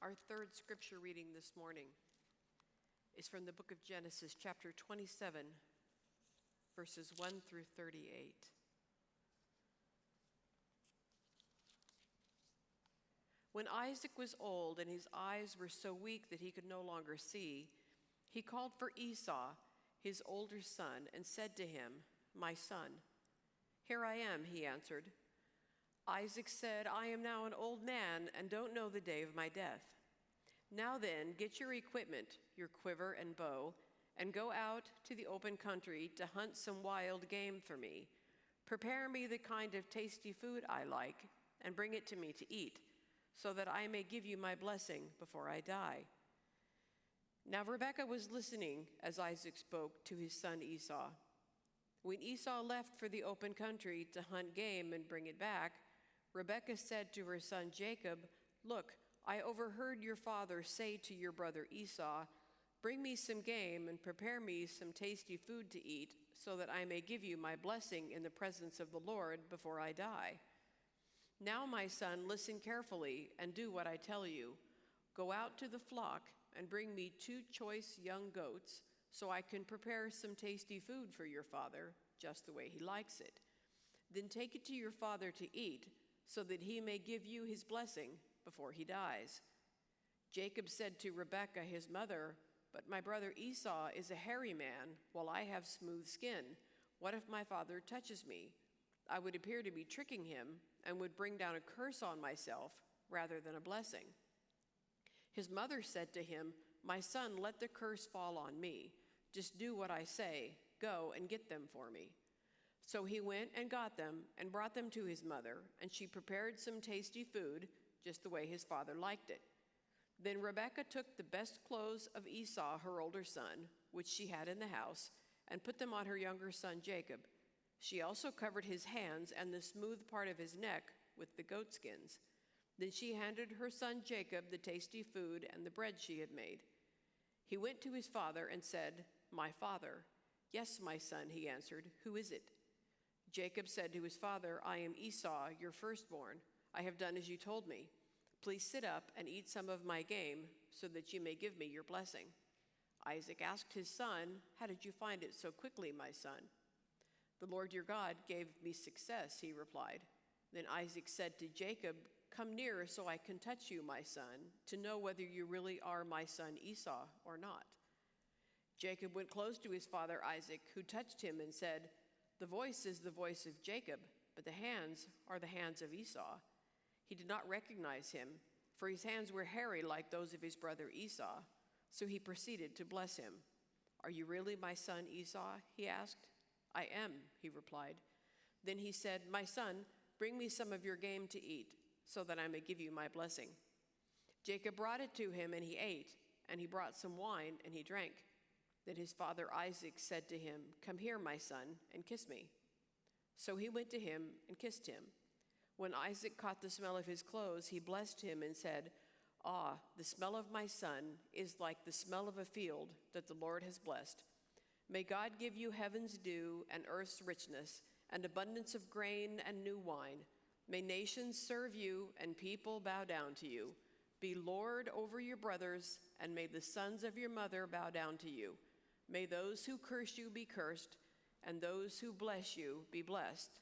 Our third scripture reading this morning is from the book of Genesis, chapter 27, verses 1 through 38. When Isaac was old and his eyes were so weak that he could no longer see, he called for Esau, his older son, and said to him, "My son." "Here I am," he answered. Isaac said, "I am now an old man and don't know the day of my death. Now then, get your equipment, your quiver and bow, and go out to the open country to hunt some wild game for me. Prepare me the kind of tasty food I like and bring it to me to eat, so that I may give you my blessing before I die." Now Rebekah was listening as Isaac spoke to his son Esau. When Esau left for the open country to hunt game and bring it back, Rebekah said to her son Jacob, "Look, I overheard your father say to your brother Esau, 'Bring me some game and prepare me some tasty food to eat, so that I may give you my blessing in the presence of the Lord before I die.' Now, my son, listen carefully and do what I tell you. Go out to the flock and bring me 2 choice young goats, so I can prepare some tasty food for your father, just the way he likes it. Then take it to your father to eat, so that he may give you his blessing before he dies." Jacob said to Rebekah, his mother, "But my brother Esau is a hairy man, while I have smooth skin. What if my father touches me? I would appear to be tricking him and would bring down a curse on myself rather than a blessing." His mother said to him, "My son, let the curse fall on me. Just do what I say. Go and get them for me." So he went and got them and brought them to his mother, and she prepared some tasty food, just the way his father liked it. Then Rebekah took the best clothes of Esau, her older son, which she had in the house, and put them on her younger son Jacob. She also covered his hands and the smooth part of his neck with the goat skins. Then she handed her son Jacob the tasty food and the bread she had made. He went to his father and said, "My father." "Yes, my son," he answered. "Who is it?" Jacob said to his father, "I am Esau, your firstborn. I have done as you told me. Please sit up and eat some of my game, so that you may give me your blessing." Isaac asked his son, "How did you find it so quickly, my son?" "The Lord your God gave me success," he replied. Then Isaac said to Jacob, "Come nearer so I can touch you, my son, to know whether you really are my son Esau or not." Jacob went close to his father Isaac, who touched him and said, "The voice is the voice of Jacob, but the hands are the hands of Esau." He did not recognize him, for his hands were hairy like those of his brother Esau. So he proceeded to bless him. "Are you really my son Esau?" he asked. "I am," he replied. Then he said, "My son, bring me some of your game to eat, so that I may give you my blessing." Jacob brought it to him, and he ate, and he brought some wine, and he drank. Then his father Isaac said to him, "Come here, my son, and kiss me." So he went to him and kissed him. When Isaac caught the smell of his clothes, he blessed him and said, "Ah, the smell of my son is like the smell of a field that the Lord has blessed. May God give you heaven's dew and earth's richness and abundance of grain and new wine. May nations serve you and people bow down to you. Be Lord over your brothers, and may the sons of your mother bow down to you. May those who curse you be cursed, and those who bless you be blessed."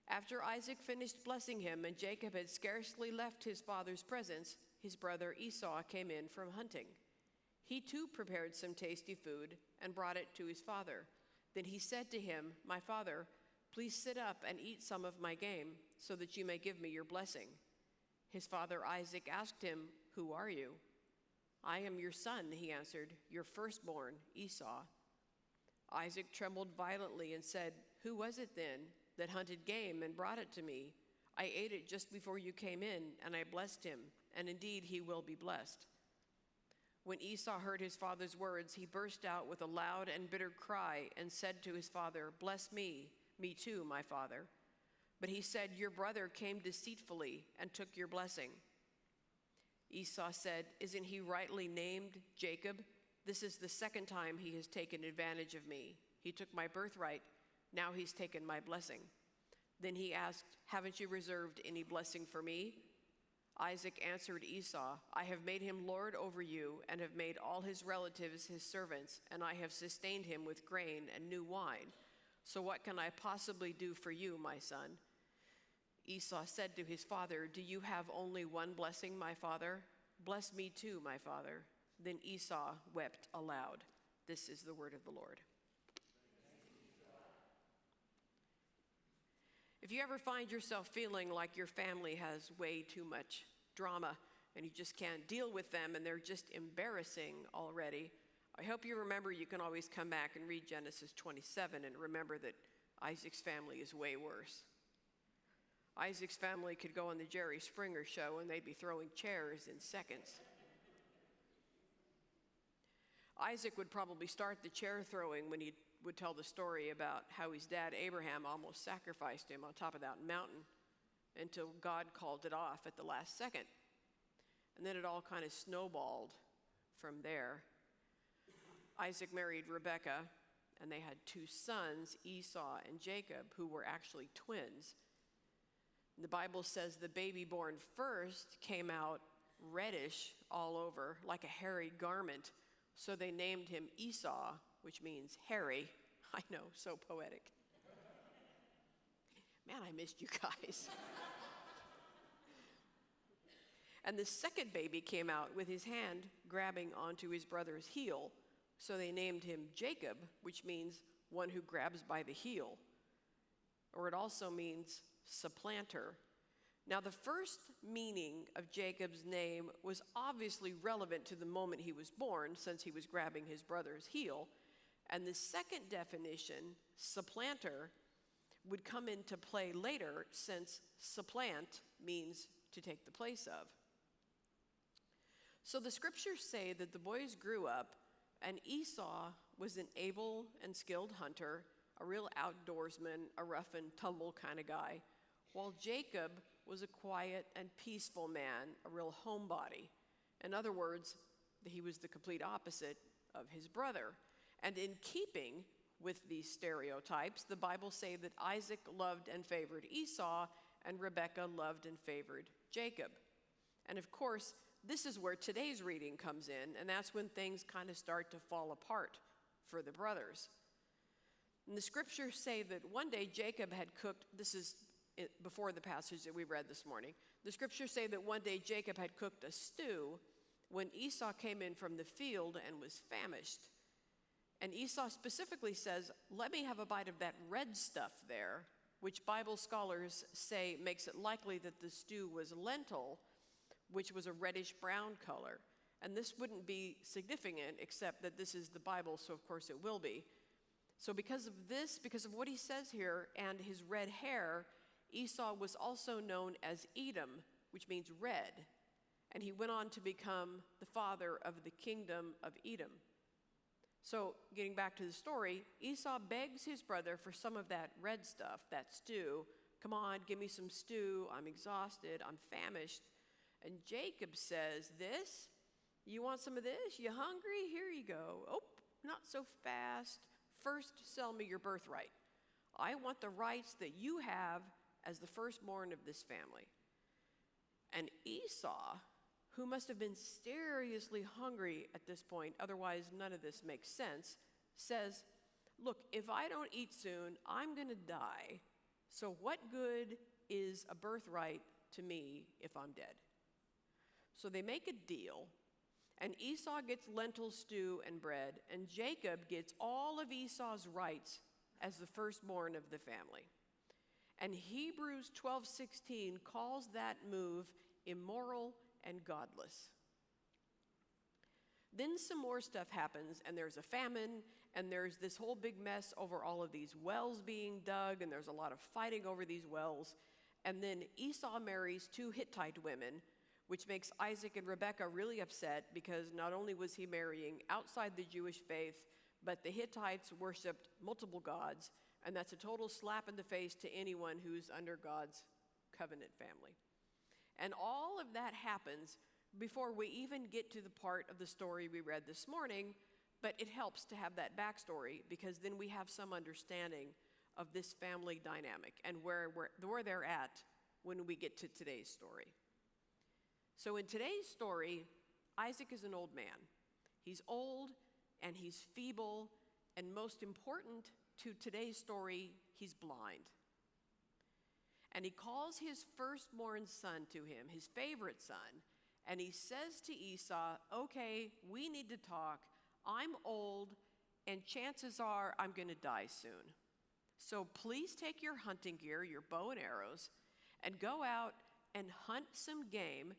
After Isaac finished blessing him, and Jacob had scarcely left his father's presence, his brother Esau came in from hunting. He too prepared some tasty food and brought it to his father. Then he said to him, "My father, please sit up and eat some of my game, so that you may give me your blessing." His father Isaac asked him, "Who are you?" "I am your son," he answered, "your firstborn, Esau." Isaac trembled violently and said, "Who was it then that hunted game and brought it to me? I ate it just before you came in, and I blessed him, and indeed he will be blessed." When Esau heard his father's words, he burst out with a loud and bitter cry and said to his father, "Bless me, me too, my father." But he said, "Your brother came deceitfully and took your blessing." Esau said, "Isn't he rightly named Jacob? This is the second time he has taken advantage of me. He took my birthright. Now he's taken my blessing." Then he asked, "Haven't you reserved any blessing for me?" Isaac answered Esau, I have made him lord over you and have made all his relatives his servants, and I have sustained him with grain and new wine. So what can I possibly do for you, my son? Esau said to his father, Do you have only one blessing, my father? Bless me too, my father. Then Esau wept aloud. This is the word of the Lord. If you ever find yourself feeling like your family has way too much drama and you just can't deal with them and they're just embarrassing already, I hope you remember you can always come back and read Genesis 27 and remember that Isaac's family is way worse. Isaac's family could go on the Jerry Springer show and they'd be throwing chairs in seconds. Isaac would probably start the chair throwing when he would tell the story about how his dad Abraham almost sacrificed him on top of that mountain until God called it off at the last second. And then it all kind of snowballed from there. Isaac married Rebekah, and they had two sons, Esau and Jacob, who were actually twins. The Bible says the baby born first came out reddish all over, like a hairy garment. So they named him Esau, which means hairy. I know, so poetic. Man, I missed you guys. And the second baby came out with his hand grabbing onto his brother's heel. So they named him Jacob, which means one who grabs by the heel. Or it also means supplanter. Now, the first meaning of Jacob's name was obviously relevant to the moment he was born, since he was grabbing his brother's heel. And the second definition, supplanter, would come into play later, since supplant means to take the place of. So the scriptures say that the boys grew up, and Esau was an able and skilled hunter, a real outdoorsman, a rough and tumble kind of guy, while Jacob was a quiet and peaceful man, a real homebody. In other words, he was the complete opposite of his brother. And in keeping with these stereotypes, the Bible says that Isaac loved and favored Esau, and Rebekah loved and favored Jacob. And of course, this is where today's reading comes in, and that's when things kind of start to fall apart for the brothers. And the scriptures say that one day Jacob had cooked, this is before the passage that we read this morning. The scriptures say that one day Jacob had cooked a stew when Esau came in from the field and was famished. And Esau specifically says, let me have a bite of that red stuff there, which Bible scholars say makes it likely that the stew was lentil, which was a reddish brown color. And this wouldn't be significant except that this is the Bible, so of course it will be. So because of this, because of what he says here and his red hair, Esau was also known as Edom, which means red. And he went on to become the father of the kingdom of Edom. So getting back to the story, Esau begs his brother for some of that red stuff, that stew. Come on, give me some stew. I'm exhausted. I'm famished. And Jacob says, this? You want some of this? You hungry? Here you go. Oh, not so fast. First, sell me your birthright. I want the rights that you have as the firstborn of this family. And Esau, who must have been seriously hungry at this point, otherwise none of this makes sense, says, look, if I don't eat soon, I'm going to die. So what good is a birthright to me if I'm dead? So they make a deal, and Esau gets lentil stew and bread, and Jacob gets all of Esau's rights as the firstborn of the family. And Hebrews 12:16 calls that move immoral and godless. Then some more stuff happens, and there's a famine, and there's this whole big mess over all of these wells being dug, and there's a lot of fighting over these wells. And then Esau marries two Hittite women, which makes Isaac and Rebekah really upset, because not only was he marrying outside the Jewish faith, but the Hittites worshiped multiple gods, and that's a total slap in the face to anyone who's under God's covenant family. And all of that happens before we even get to the part of the story we read this morning, but it helps to have that backstory, because then we have some understanding of this family dynamic and where they're at when we get to today's story. So in today's story, Isaac is an old man. He's old and he's feeble, and most important to today's story, he's blind. And he calls his firstborn son to him, his favorite son, and he says to Esau, okay, we need to talk. I'm old, and chances are I'm going to die soon. So please take your hunting gear, your bow and arrows, and go out and hunt some game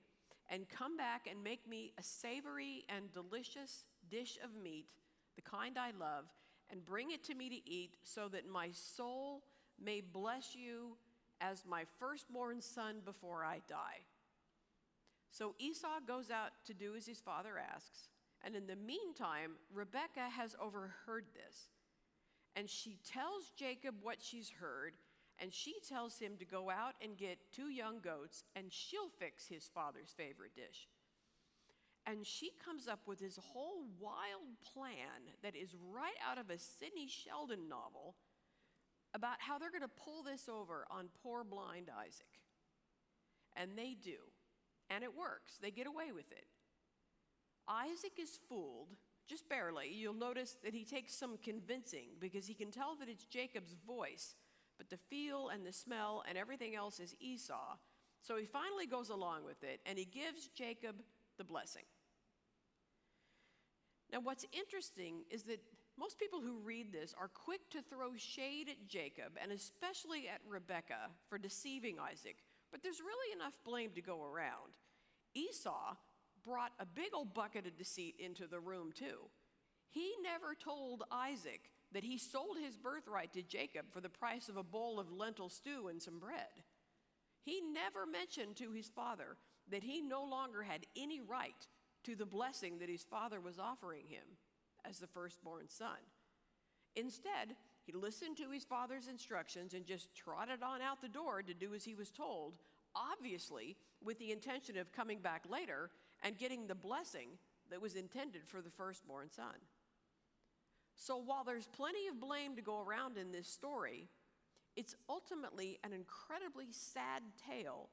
and come back and make me a savory and delicious dish of meat, the kind I love, and bring it to me to eat so that my soul may bless you as my firstborn son before I die. So Esau goes out to do as his father asks, and in the meantime, Rebekah has overheard this. And she tells Jacob what she's heard, and she tells him to go out and get 2 young goats, and she'll fix his father's favorite dish. And she comes up with this whole wild plan that is right out of a Sidney Sheldon novel about how they're going to pull this over on poor blind Isaac. And they do. And it works. They get away with it. Isaac is fooled, just barely. You'll notice that he takes some convincing because he can tell that it's Jacob's voice, but the feel and the smell and everything else is Esau. So he finally goes along with it, and he gives Jacob the blessing. Now, what's interesting is that most people who read this are quick to throw shade at Jacob, and especially at Rebekah, for deceiving Isaac. But there's really enough blame to go around. Esau brought a big old bucket of deceit into the room, too. He never told Isaac that he sold his birthright to Jacob for the price of a bowl of lentil stew and some bread. He never mentioned to his father that he no longer had any right to the blessing that his father was offering him as the firstborn son. Instead, he listened to his father's instructions and just trotted on out the door to do as he was told, obviously with the intention of coming back later and getting the blessing that was intended for the firstborn son. So while there's plenty of blame to go around in this story, it's ultimately an incredibly sad tale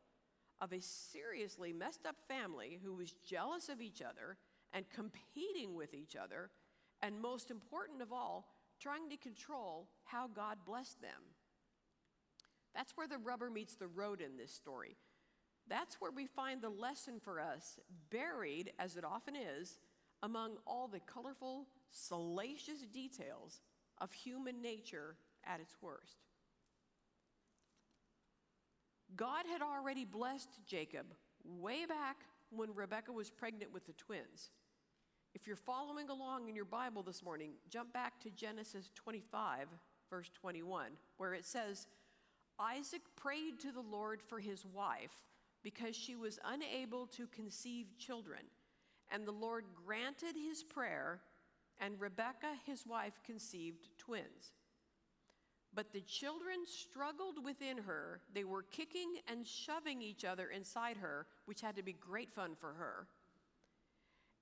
of a seriously messed up family who was jealous of each other and competing with each other, and most important of all, trying to control how God blessed them. That's where the rubber meets the road in this story. That's where we find the lesson for us, buried, as it often is, among all the colorful, salacious details of human nature at its worst. God had already blessed Jacob way back when Rebekah was pregnant with the twins. If you're following along in your Bible this morning, jump back to Genesis 25, verse 21, where it says, Isaac prayed to the Lord for his wife because she was unable to conceive children. And the Lord granted his prayer, and Rebekah, his wife, conceived twins. But the children struggled within her. They were kicking and shoving each other inside her, which had to be great fun for her.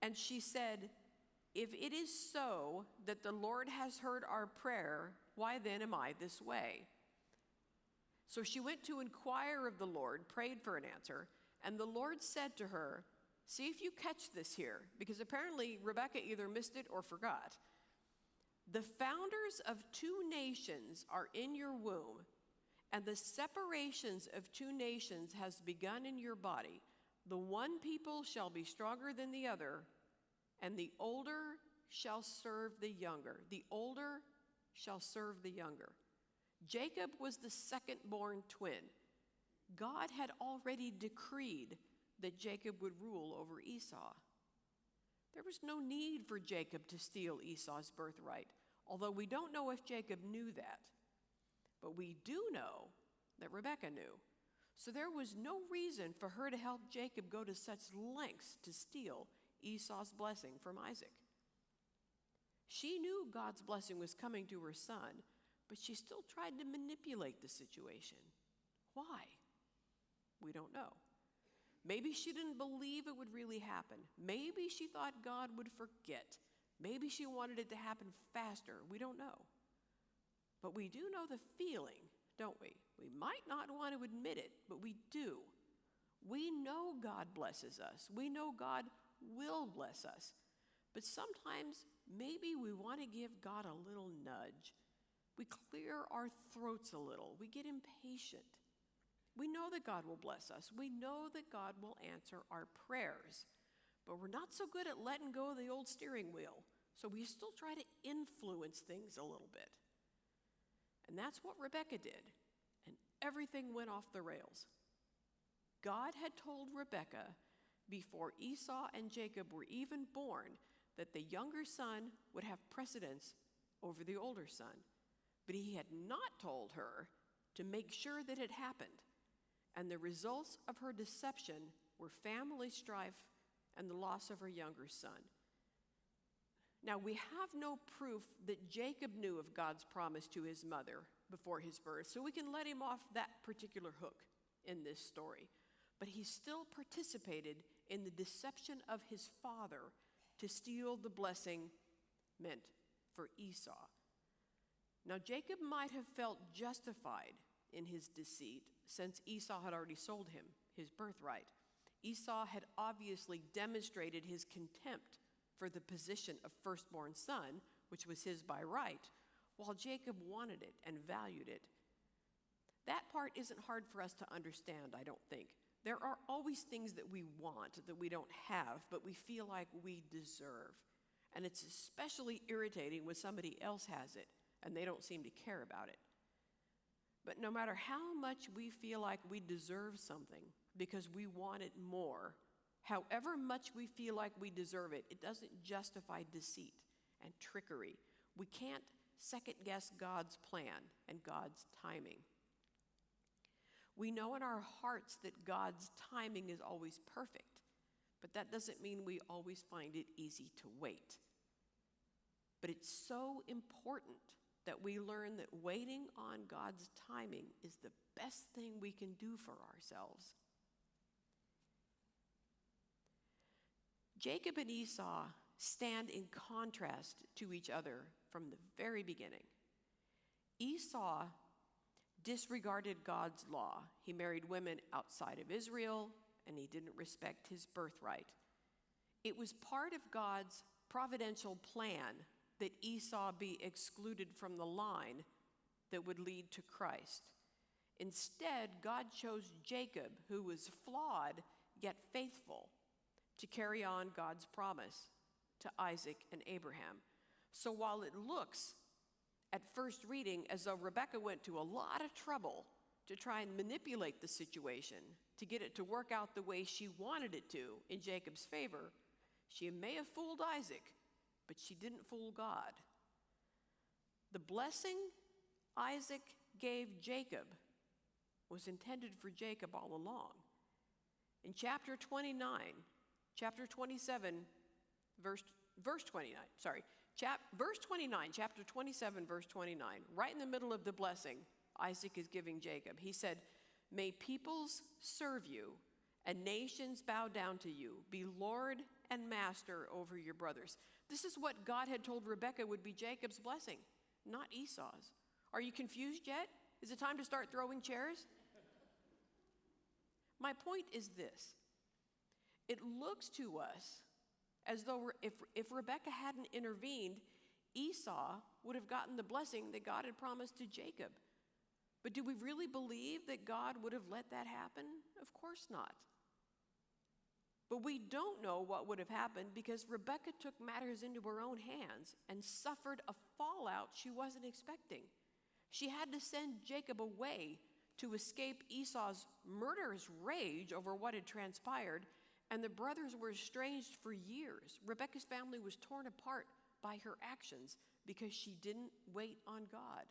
And she said, if it is so that the Lord has heard our prayer, why then am I this way? So she went to inquire of the Lord, prayed for an answer, and the Lord said to her, see if you catch this here, because apparently Rebekah either missed it or forgot. The founders of 2 nations are in your womb, and the separations of 2 nations has begun in your body. The one people shall be stronger than the other, and the older shall serve the younger. The older shall serve the younger. Jacob was the second-born twin. God had already decreed that Jacob would rule over Esau. There was no need for Jacob to steal Esau's birthright, although we don't know if Jacob knew that. But we do know that Rebekah knew. So there was no reason for her to help Jacob go to such lengths to steal Esau's blessing from Isaac. She knew God's blessing was coming to her son, but she still tried to manipulate the situation. Why? We don't know. Maybe she didn't believe it would really happen. Maybe she thought God would forget. Maybe she wanted it to happen faster. We don't know. But we do know the feeling, don't we? We might not want to admit it, but we do. We know God blesses us. We know God will bless us. But sometimes maybe we want to give God a little nudge. We clear our throats a little. We get impatient. We know that God will bless us. We know that God will answer our prayers. But we're not so good at letting go of the old steering wheel. So we still try to influence things a little bit. And that's what Rebekah did. And everything went off the rails. God had told Rebekah before Esau and Jacob were even born that the younger son would have precedence over the older son. But he had not told her to make sure that it happened. And the results of her deception were family strife and the loss of her younger son. Now, we have no proof that Jacob knew of God's promise to his mother before his birth, so we can let him off that particular hook in this story. But he still participated in the deception of his father to steal the blessing meant for Esau. Now, Jacob might have felt justified in his deceit since Esau had already sold him his birthright. Esau had obviously demonstrated his contempt for the position of firstborn son, which was his by right, while Jacob wanted it and valued it. That part isn't hard for us to understand, I don't think. There are always things that we want that we don't have, but we feel like we deserve. And it's especially irritating when somebody else has it and they don't seem to care about it. But no matter how much we feel like we deserve something because we want it more, however much we feel like we deserve it, it doesn't justify deceit and trickery. We can't second guess God's plan and God's timing. We know in our hearts that God's timing is always perfect, but that doesn't mean we always find it easy to wait. But it's so important that we learn that waiting on God's timing is the best thing we can do for ourselves. Jacob and Esau stand in contrast to each other from the very beginning. Esau disregarded God's law. He married women outside of Israel, and he didn't respect his birthright. It was part of God's providential plan that Esau be excluded from the line that would lead to Christ. Instead, God chose Jacob, who was flawed yet faithful, to carry on God's promise to Isaac and Abraham. So while it looks at first reading as though Rebekah went to a lot of trouble to try and manipulate the situation to get it to work out the way she wanted it to in Jacob's favor, she may have fooled Isaac, but she didn't fool God. The blessing Isaac gave Jacob was intended for Jacob all along. In chapter 27, verse 29, chapter 27, verse 29, right in the middle of the blessing Isaac is giving Jacob, he said, "May peoples serve you and nations bow down to you. Be Lord and master over your brothers." This is what God had told Rebekah would be Jacob's blessing, not Esau's. Are you confused yet? Is it time to start throwing chairs? My point is this. It looks to us as though if Rebekah hadn't intervened, Esau would have gotten the blessing that God had promised to Jacob. But do we really believe that God would have let that happen? Of course not. But we don't know what would have happened because Rebekah took matters into her own hands and suffered a fallout she wasn't expecting. She had to send Jacob away to escape Esau's murderous rage over what had transpired, and the brothers were estranged for years. Rebekah's family was torn apart by her actions because she didn't wait on God.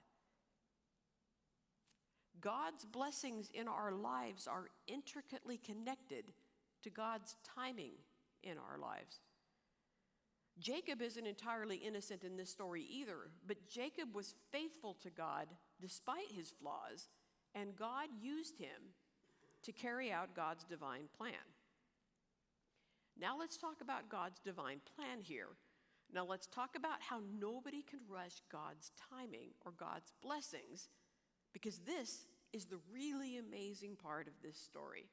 God's blessings in our lives are intricately connected to God's timing in our lives. Jacob isn't entirely innocent in this story either, but Jacob was faithful to God despite his flaws, and God used him to carry out God's divine plan. Now let's talk about God's divine plan here. Now let's talk about how nobody can rush God's timing or God's blessings, because this is the really amazing part of this story.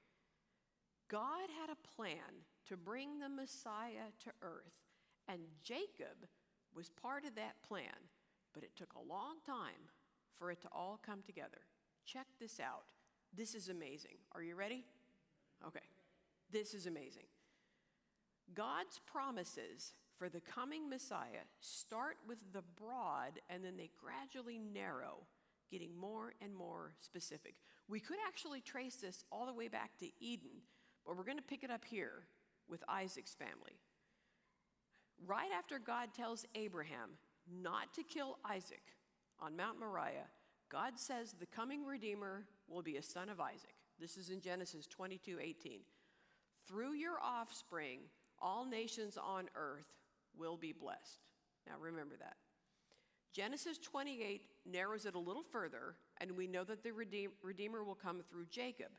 God had a plan to bring the Messiah to earth, and Jacob was part of that plan, but it took a long time for it to all come together. Check this out. This is amazing. Are you ready? Okay. This is amazing. God's promises for the coming Messiah start with the broad, and then they gradually narrow, getting more and more specific. We could actually trace this all the way back to Eden, but we're going to pick it up here with Isaac's family. Right after God tells Abraham not to kill Isaac on Mount Moriah, God says the coming Redeemer will be a son of Isaac. This is in Genesis 22:18. Through your offspring, all nations on earth will be blessed. Now remember that. Genesis 28 narrows it a little further, and we know that the Redeemer will come through Jacob.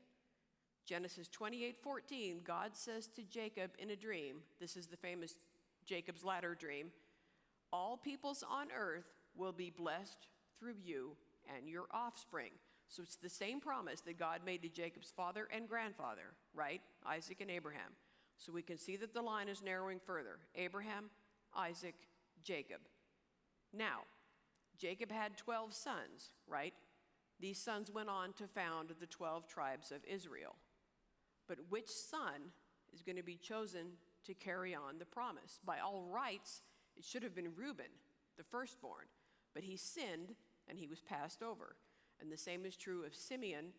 Genesis 28:14, God says to Jacob in a dream, this is the famous Jacob's ladder dream, all peoples on earth will be blessed through you and your offspring. So it's the same promise that God made to Jacob's father and grandfather, right? Isaac and Abraham. So we can see that the line is narrowing further. Abraham, Isaac, Jacob. Now, Jacob had 12 sons, right? These sons went on to found the 12 tribes of Israel. But which son is going to be chosen to carry on the promise? By all rights, it should have been Reuben, the firstborn, but he sinned and he was passed over. And the same is true of Simeon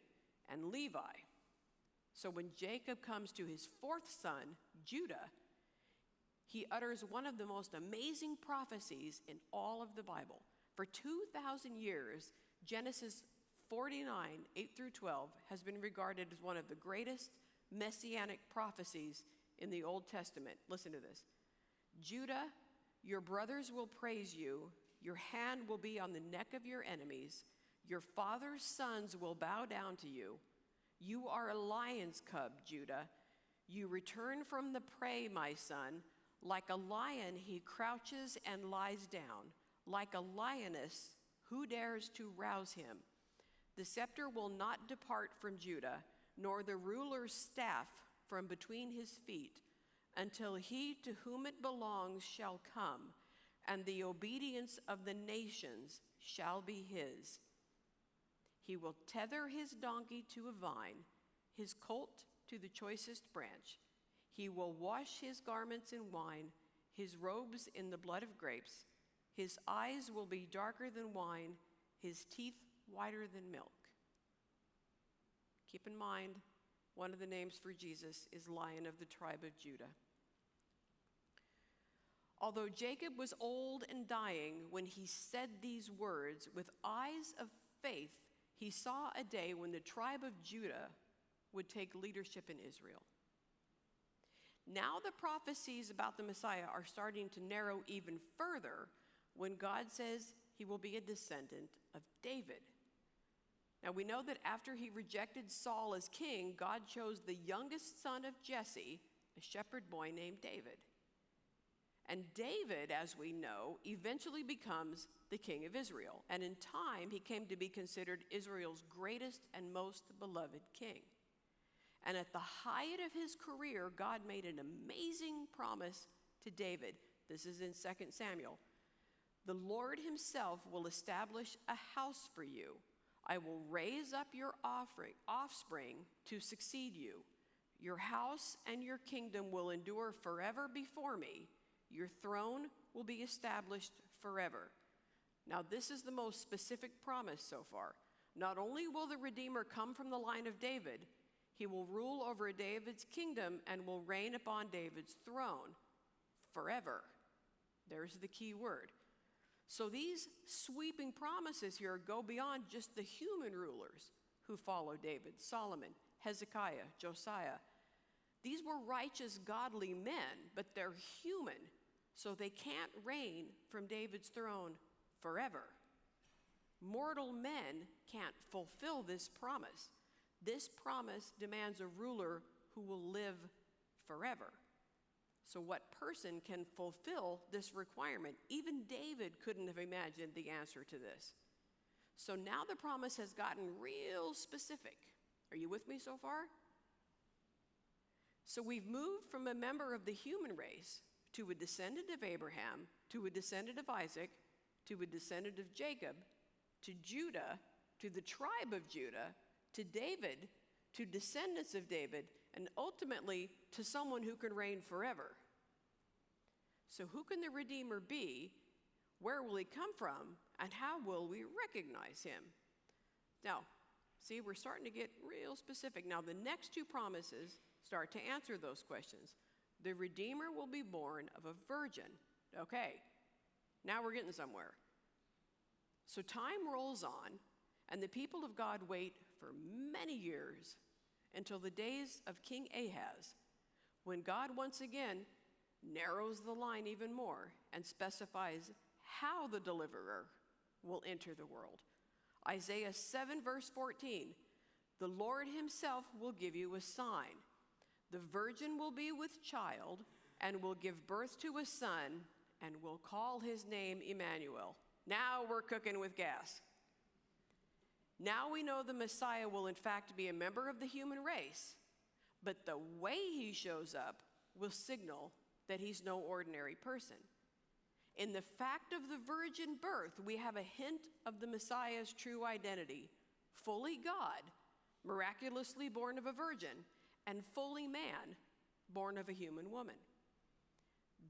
and Levi. So when Jacob comes to his fourth son, Judah, he utters one of the most amazing prophecies in all of the Bible. For 2,000 years, Genesis 49:8-12 has been regarded as one of the greatest messianic prophecies in the Old Testament. Listen to this. Judah, your brothers will praise you. Your hand will be on the neck of your enemies. Your father's sons will bow down to you. You are a lion's cub, Judah. You return from the prey, my son. Like a lion, he crouches and lies down. Like a lioness, who dares to rouse him? The scepter will not depart from Judah, nor the ruler's staff from between his feet, until he to whom it belongs shall come, and the obedience of the nations shall be his. He will tether his donkey to a vine, his colt to the choicest branch. He will wash his garments in wine, his robes in the blood of grapes. His eyes will be darker than wine, his teeth whiter than milk. Keep in mind, one of the names for Jesus is Lion of the tribe of Judah. Although Jacob was old and dying when he said these words, with eyes of faith, he saw a day when the tribe of Judah would take leadership in Israel. Now the prophecies about the Messiah are starting to narrow even further when God says he will be a descendant of David. Now we know that after he rejected Saul as king, God chose the youngest son of Jesse, a shepherd boy named David. And David, as we know, eventually becomes the king of Israel. And in time, he came to be considered Israel's greatest and most beloved king. And at the height of his career, God made an amazing promise to David. This is in 2 Samuel. The Lord himself will establish a house for you. I will raise up your offspring to succeed you. Your house and your kingdom will endure forever before me. Your throne will be established forever. Now, this is the most specific promise so far. Not only will the Redeemer come from the line of David, he will rule over David's kingdom and will reign upon David's throne forever. There's the key word. So these sweeping promises here go beyond just the human rulers who followed David: Solomon, Hezekiah, Josiah. These were righteous, godly men, but they're human, so they can't reign from David's throne forever. Mortal men can't fulfill this promise. This promise demands a ruler who will live forever. So what person can fulfill this requirement? Even David couldn't have imagined the answer to this. So now the promise has gotten real specific. Are you with me so far? So we've moved from a member of the human race to a descendant of Abraham, to a descendant of Isaac, to a descendant of Jacob, to Judah, to the tribe of Judah, to David, to descendants of David, and ultimately to someone who can reign forever. So who can the Redeemer be? Where will he come from? And how will we recognize him? Now, see, we're starting to get real specific. Now, the next two promises start to answer those questions. The Redeemer will be born of a virgin. Okay, now we're getting somewhere. So time rolls on, and the people of God wait for many years until the days of King Ahaz, when God once again narrows the line even more and specifies how the deliverer will enter the world. Isaiah 7 verse 14, the Lord himself will give you a sign. The virgin will be with child and will give birth to a son and will call his name Emmanuel. Now we're cooking with gas. Now we know the Messiah will in fact be a member of the human race, but the way he shows up will signal that he's no ordinary person. In the fact of the virgin birth, we have a hint of the Messiah's true identity: fully God, miraculously born of a virgin, and fully man, born of a human woman.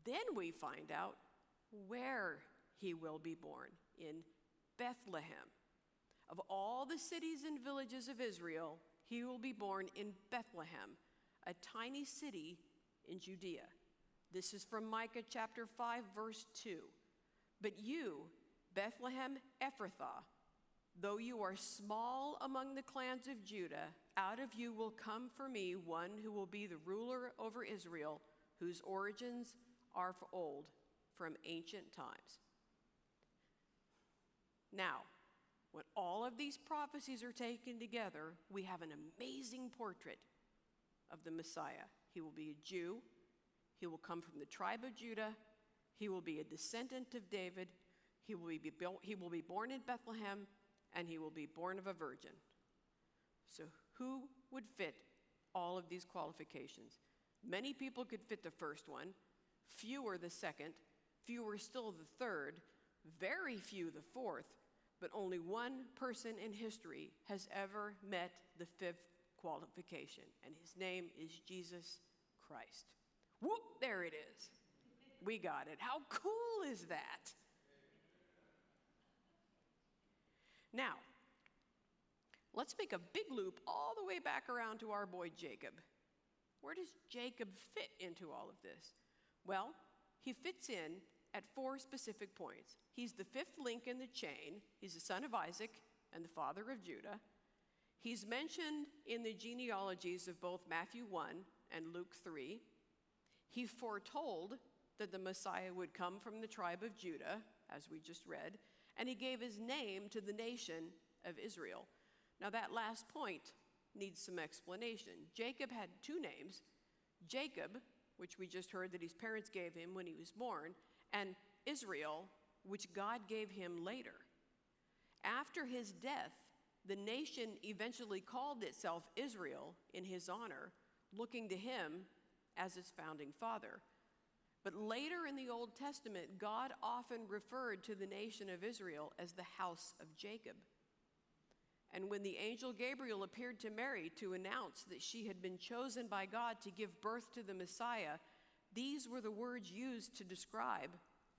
Then we find out where he will be born: in Bethlehem. Of all the cities and villages of Israel, he will be born in Bethlehem, a tiny city in Judea. This is from Micah chapter 5, verse 2. But you, Bethlehem Ephrathah, though you are small among the clans of Judah, out of you will come for me one who will be the ruler over Israel, whose origins are of old, from ancient times. Now, when all of these prophecies are taken together, we have an amazing portrait of the Messiah. He will be a Jew. He will come from the tribe of Judah. He will be a descendant of David. He will be born in Bethlehem, and he will be born of a virgin. So who would fit all of these qualifications? Many people could fit the first one, fewer the second, fewer still the third, very few the fourth, but only one person in history has ever met the fifth qualification, and his name is Jesus Christ. Whoop, there it is. We got it. How cool is that? Now, let's make a big loop all the way back around to our boy Jacob. Where does Jacob fit into all of this? Well, he fits in at 4 specific points. He's the fifth link in the chain. He's the son of Isaac and the father of Judah. He's mentioned in the genealogies of both Matthew 1 and Luke 3. He foretold that the Messiah would come from the tribe of Judah, as we just read, and he gave his name to the nation of Israel. Now that last point needs some explanation. Jacob had 2 names: Jacob, which we just heard that his parents gave him when he was born, and Israel, which God gave him later. After his death, the nation eventually called itself Israel in his honor, looking to him as its founding father. But later in the Old Testament, God often referred to the nation of Israel as the house of Jacob. And when the angel Gabriel appeared to Mary to announce that she had been chosen by God to give birth to the Messiah, these were the words used to describe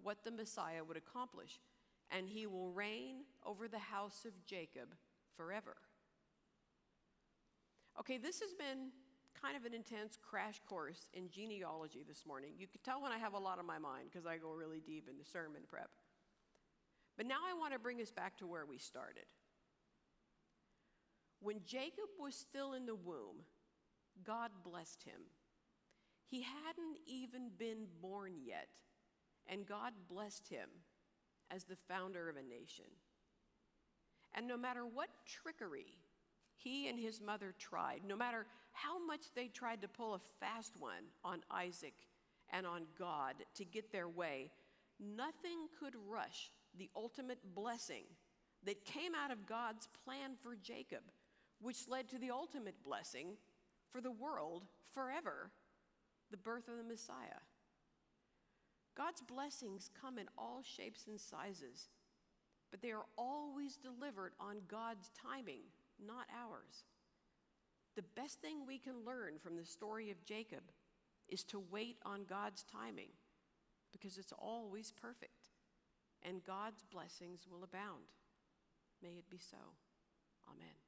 what the Messiah would accomplish. And he will reign over the house of Jacob forever. Okay, this has been kind of an intense crash course in genealogy this morning. You can tell when I have a lot on my mind because I go really deep into sermon prep. But now I want to bring us back to where we started. When Jacob was still in the womb, God blessed him. He hadn't even been born yet, and God blessed him as the founder of a nation. And no matter what trickery he and his mother tried, no matter how much they tried to pull a fast one on Isaac and on God to get their way, nothing could rush the ultimate blessing that came out of God's plan for Jacob, which led to the ultimate blessing for the world forever the birth of the Messiah. God's blessings come in all shapes and sizes, but they are always delivered on God's timing, not ours. The best thing we can learn from the story of Jacob is to wait on God's timing, because it's always perfect, and God's blessings will abound. May it be so. Amen.